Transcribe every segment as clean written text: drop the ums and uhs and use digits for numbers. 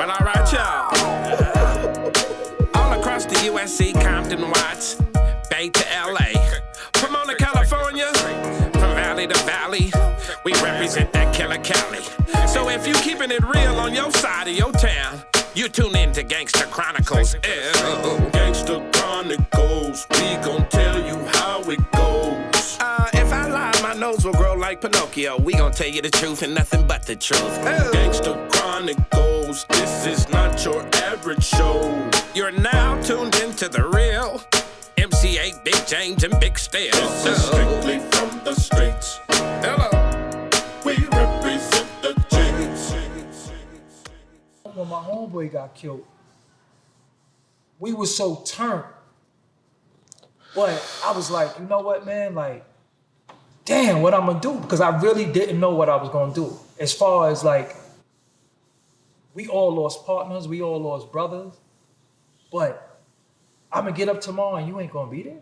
Well, all right, y'all. All across the USC, Compton, Watts, Bay to LA, Pomona, California, from valley to valley, we represent that killer Cali. So if you keeping it real on your side of your town, you tune in to Gangsta Chronicles. Gangsta Chronicles, we gon' tell you how it goes. If I lie, my nose will grow like Pinocchio. We gon' tell you the truth and nothing but the truth. Gangsta Chronicles, this is not your average show. You're now tuned into the real MC8, Big James, and Big Steel. This is strictly from the streets. Hello. We represent the James. When my homeboy got killed, we was so turned. But I was like, you know what, man? Like, damn, what I'm gonna do? Because I really didn't know what I was gonna do. As far as like, we all lost partners, we all lost brothers. But I'm gonna get up tomorrow and you ain't gonna be there.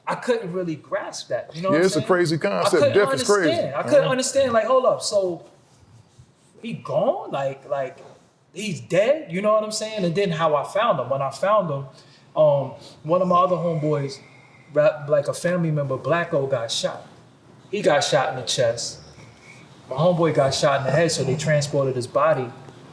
I couldn't really grasp that. You know what I'm it's saying? a crazy concept. Death is crazy. I couldn't understand, like, hold up, so he gone? Like he's dead? You know what I'm saying? And then how I found him. When I found him, one of my other homeboys, like a family member, Blacko, got shot. He got shot in the chest. My homeboy got shot in the head, so they transported his body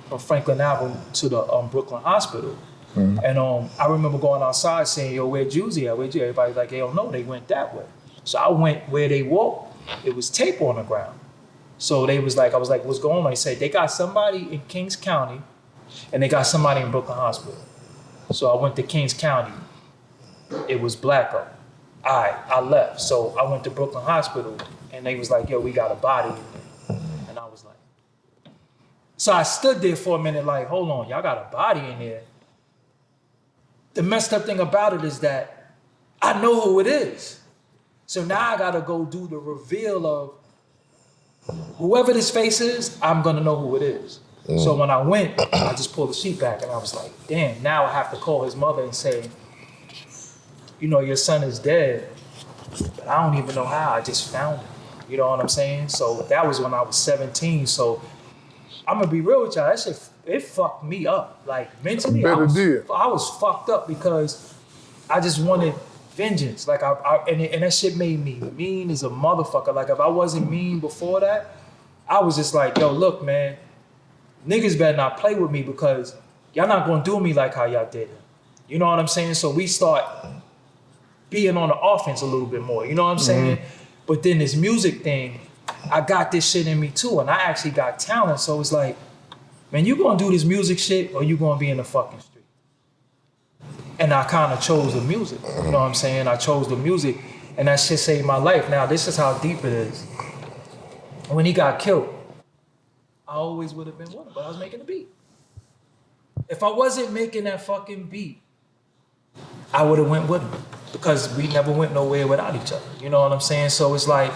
from Franklin Avenue to the Brooklyn Hospital. Mm-hmm. And I remember going outside saying, yo, where'd Juicy at? Where'd you? Everybody's like, yo, no, they went that way. So I went where they walked. It was tape on the ground. So they was like, I was like, what's going on? They said, they got somebody in Kings County and they got somebody in Brooklyn Hospital. So I went to Kings County. It was Blacko. I left. So I went to Brooklyn Hospital and they was like, yo, we got a body in there. And I was like, so I stood there for a minute like, hold on, y'all got a body in there. The messed up thing about it is that I know who it is. So now I gotta go do the reveal of whoever this face is, I'm gonna know who it is. So when I went, I just pulled the sheet back and I was like, damn, now I have to call his mother and say, you know, your son is dead, but I don't even know how, I just found him. You know what I'm saying? So that was when I was 17. So I'm gonna be real with y'all, that shit, it fucked me up. Like mentally, I was fucked up because I just wanted vengeance. Like and that shit made me mean as a motherfucker. Like if I wasn't mean before that, I was just like, yo, look, man, niggas better not play with me because y'all not gonna do me like how y'all did it. You know what I'm saying? So we start being on the offense a little bit more. You know what I'm saying? But then this music thing, I got this shit in me too, and I actually got talent. So it's like, man, you gonna do this music shit or you gonna be in the fucking street? And I kind of chose the music. You know what I'm saying? I chose the music, and that shit saved my life. Now, this is how deep it is. When he got killed, I always would have been with him, but I was making a beat. If I wasn't making that fucking beat, I would have went with him because we never went nowhere without each other. You know what I'm saying? So it's like,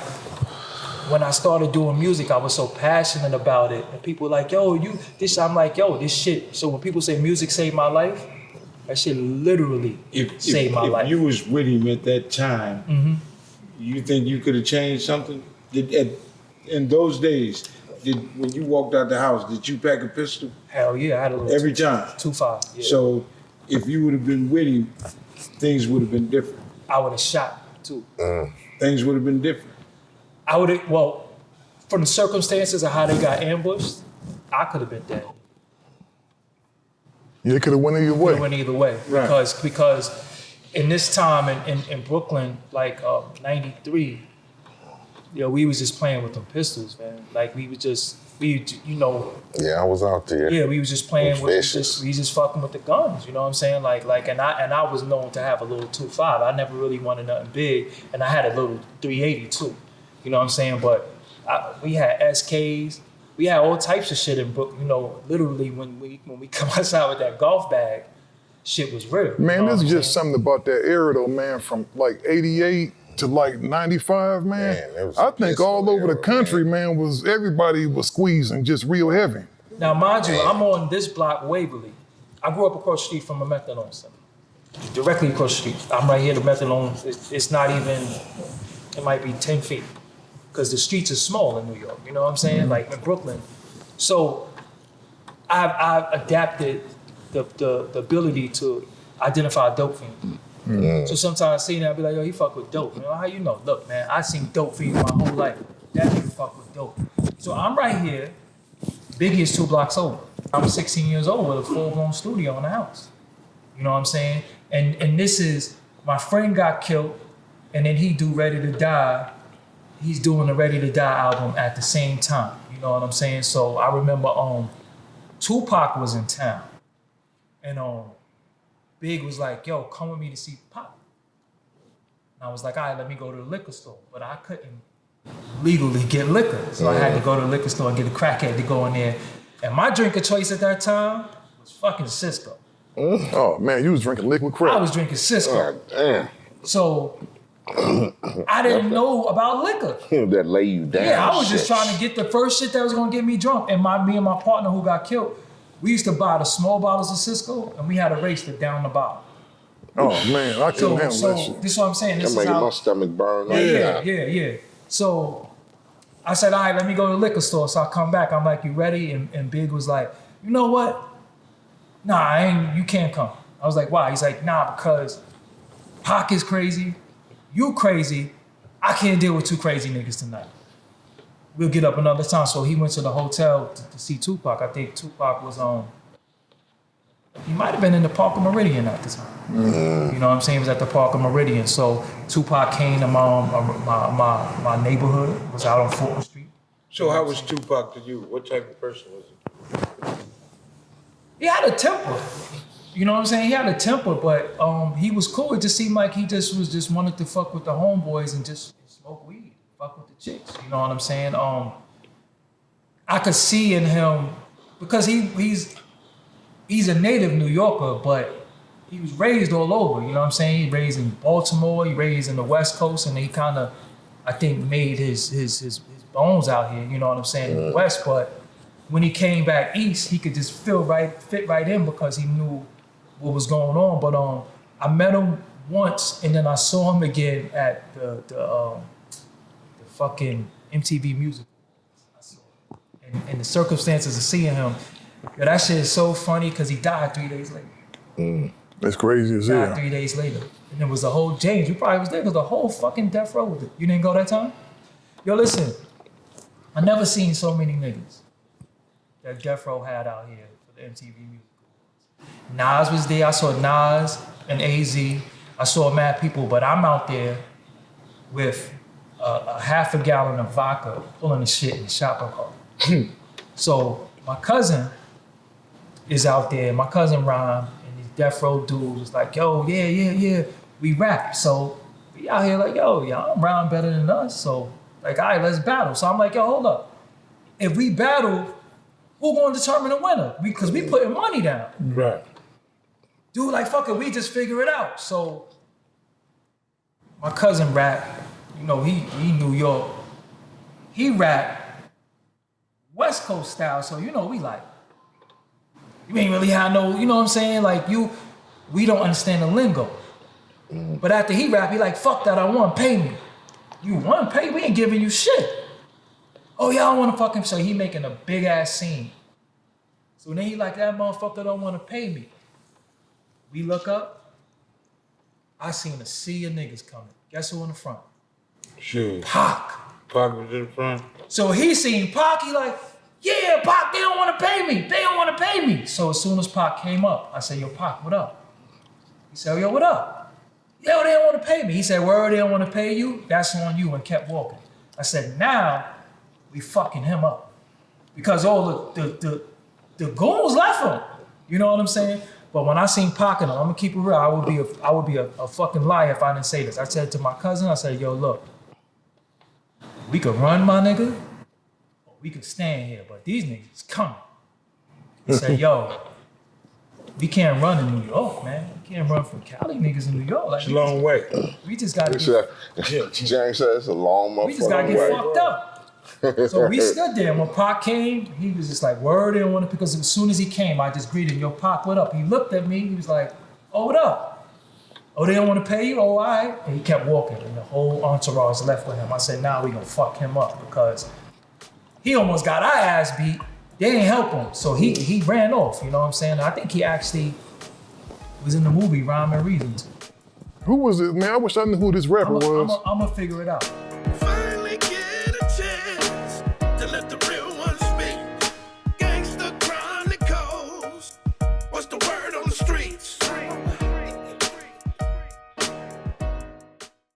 when I started doing music, I was so passionate about it. And people were like, yo, I'm like, yo, this shit. So when people say music saved my life, that shit literally saved my life. If you was with him at that time, you think you could have changed something? In those days, when you walked out the house, did you pack a pistol? Hell yeah, I had a little every time. 2.5. Yeah. So if you would have been with him, things would have been different. I would have shot too. Things would have been different. I would have, well, from the circumstances of how they got ambushed, I could have been dead. Yeah, it could have went either way. Could have went either way. Right. Because in this time in Brooklyn, like 93, we was just playing with them pistols, man. Like we Yeah, I was out there. Yeah, we was just playing with we just fucking with the guns, you know what I'm saying? And I was known to have a little 2.5. I never really wanted nothing big, and I had a little 380 too. You know what I'm saying? But we had SKs, we had all types of shit in Brooklyn. You know, literally when we come outside with that golf bag, shit was real. Man, there's just something about that era though, man, from like 88 to like 95, man. I think all over the country, man, everybody was squeezing just real heavy. Now, mind you, I'm on this block, Waverly. I grew up across the street from a methadone center. Directly across the street. I'm right here, the methadone, it's not even, it might be 10 feet. Because the streets are small in New York, you know what I'm saying? Like in Brooklyn. So I've adapted the ability to identify dope fiends. So sometimes I see that, I be like, yo, he fuck with dope. You know, how you know? Look, man, I seen dope fiends my whole life. That nigga fuck with dope. So I'm right here. Biggie is 2 blocks over. I'm 16 years old with a full-blown studio in the house. You know what I'm saying? And this is, my friend got killed, and then he do Ready to Die. He's doing the Ready to Die album at the same time. You know what I'm saying? So I remember Tupac was in town, and Big was like, yo, come with me to see Pop. And I was like, all right, let me go to the liquor store. But I couldn't legally get liquor. So I had to go to the liquor store and get a crackhead to go in there. And my drink of choice at that time was fucking Cisco. Oh man, you was drinking liquid crap. I was drinking Cisco. God damn. So I didn't know about liquor. That lay you down. Yeah, I was just trying to get the first shit that was gonna get me drunk. And me and my partner who got killed, we used to buy the small bottles of Cisco, and we had a race to down the bottle. Oh man, I couldn't handle that shit. This is what I'm saying. This That is made how, my stomach burn. yeah. So I said, all right, let me go to the liquor store. So I come back. I'm like, you ready? And Big was like, you know what? Nah, you can't come. I was like, why? He's like, nah, because Pac is crazy. You crazy. I can't deal with 2 crazy niggas tonight. We'll get up another time. So he went to the hotel to see Tupac. I think Tupac was he might have been in the Park of Meridian at the time. You know what I'm saying? He was at the Park of Meridian. So Tupac came to my neighborhood, was out on Fulton Street. So how was Tupac to you? What type of person was he? He had a temper. You know what I'm saying? He had a temper, but he was cool. It just seemed like he just wanted to fuck with the homeboys and just smoke weed, fuck with the chicks. You know what I'm saying? I could see in him, because he's a native New Yorker, but he was raised all over. You know what I'm saying? He raised in Baltimore, he raised in the West Coast, and he kind of, I think, made his bones out here. You know what I'm saying? In the West, but when he came back east, he could just fit right in because he knew what was going on. But I met him once, and then I saw him again at the fucking MTV music. And the circumstances of seeing him, yo, that shit is so funny because he died 3 days later. That's crazy as Died hell. 3 days later. And it was the whole, James, you probably was there because the whole fucking death row with it. You didn't go that time? Yo, listen, I never seen so many niggas that Death Row had out here for the MTV music. Nas was there. I saw Nas and AZ. I saw mad people, but I'm out there with a half a gallon of vodka pulling the shit in the shopping cart. So my cousin is out there. My cousin Rhyme and these Death Row dudes was like, yo, yeah. We rap. So we out here like, yo, y'all rhyme better than us. So like, all right, let's battle. So I'm like, yo, hold up. If we battle, who gonna determine the winner? Because we putting money down. Right. Dude, like, fuck it, we just figure it out. So my cousin rap, you know, he New York. He rap West Coast style, so you know, we like, you ain't really had no, you know what I'm saying? Like we don't understand the lingo. But after he rap, he like, fuck that, I want, pay me. You want, pay? We ain't giving you shit. Oh yeah, I wanna fucking, so he making a big ass scene. So then he like, that motherfucker don't wanna pay me. We look up, I seen a sea of niggas coming. Guess who in the front? Sure. Pac. Pac was in front. So he seen Pac, he like, yeah, Pac, they don't want to pay me. They don't want to pay me. So as soon as Pac came up, I said, yo, Pac, what up? He said, yo, what up? Yo, they don't want to pay me. He said, word, they don't want to pay you? That's on you, and kept walking. I said, now we fucking him up. Because all the goons left him. You know what I'm saying? But when I seen Pac in him, I'm gonna keep it real, I would be a fucking liar if I didn't say this. I said to my cousin, I said, yo, look, we could run, my nigga, or we could stand here, but these niggas is coming. He said, yo, we can't run in New York, man. We can't run from Cali niggas in New York. Like, It's a long way. we just gotta James said it's a long motherfucker. we just gotta get fucked up. So we stood there, and when Pac came, he was just like, word, they don't want to, because as soon as he came, I just greeted him, yo, Pac, what up? He looked at me, he was like, oh, what up? Oh, they don't want to pay you? Oh, all right. And he kept walking, and the whole entourage left with him. I said, now we gonna fuck him up, because he almost got our ass beat, they didn't help him. So he ran off, you know what I'm saying? I think he actually was in the movie Rhyme and Reasons. Who was it, man? I wish I knew who this rapper was. I'm gonna figure it out. Finally get a chance to let the real ones speak. Gangsta Chronicles. What's the word on the streets?